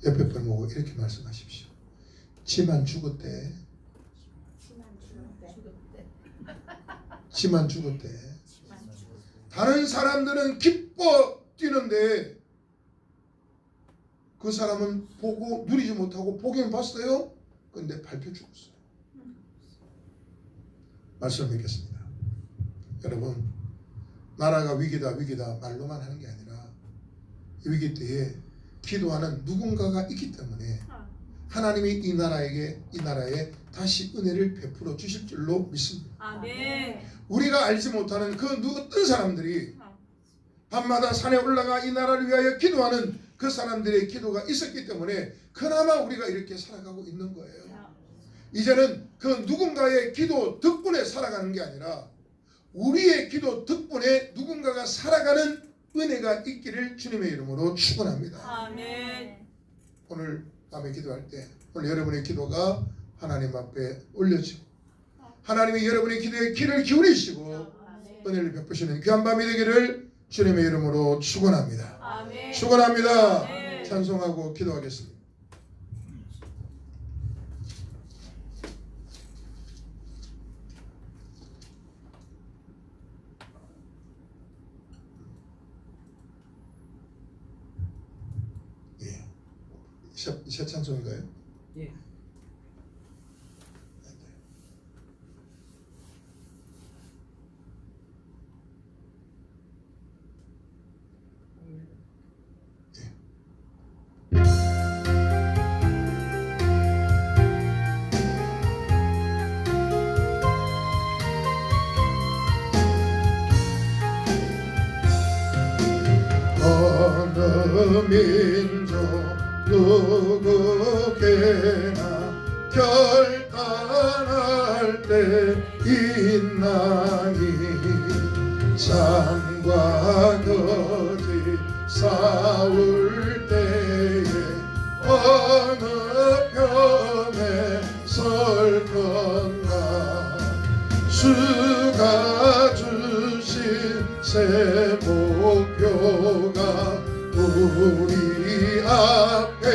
옆에 분 보고 이렇게 말씀하십시오. 지만 죽었대. 지만 죽었대. 다른 사람들은 기뻐 뛰는데 그 사람은 보고 누리지 못하고 보기는 봤어요. 근데 밟혀 죽었어요. 말씀을 믿겠습니다. 여러분, 나라가 위기다 말로만 하는 게 아니라 이 위기 때에 기도하는 누군가가 있기 때문에 하나님이 이 나라에 다시 은혜를 베풀어 주실 줄로 믿습니다. 아멘. 우리가 알지 못하는 그 어떤 사람들이 밤마다 산에 올라가 이 나라를 위하여 기도하는 그 사람들의 기도가 있었기 때문에 그나마 우리가 이렇게 살아가고 있는 거예요. 이제는 그 누군가의 기도 덕분에 살아가는 게 아니라 우리의 기도 덕분에 누군가가 살아가는 은혜가 있기를 주님의 이름으로 축원합니다. 아멘. 오늘 밤에 기도할 때 오늘 여러분의 기도가 하나님 앞에 올려지고 하나님이 여러분의 기도에 귀를 기울이시고 은혜를 베푸시는 귀한 밤이 되기를 주님의 이름으로 축원합니다. 아멘. 축원합니다. 아멘. 찬송하고 기도하겠습니다. 예. 새 찬송인가요? 예. 어느 민족 누구게나 결단할 때 있나니 삶과 거짓 싸울 때에 어느 편에 설 건가 주가 주신 새 목표가 우리 앞에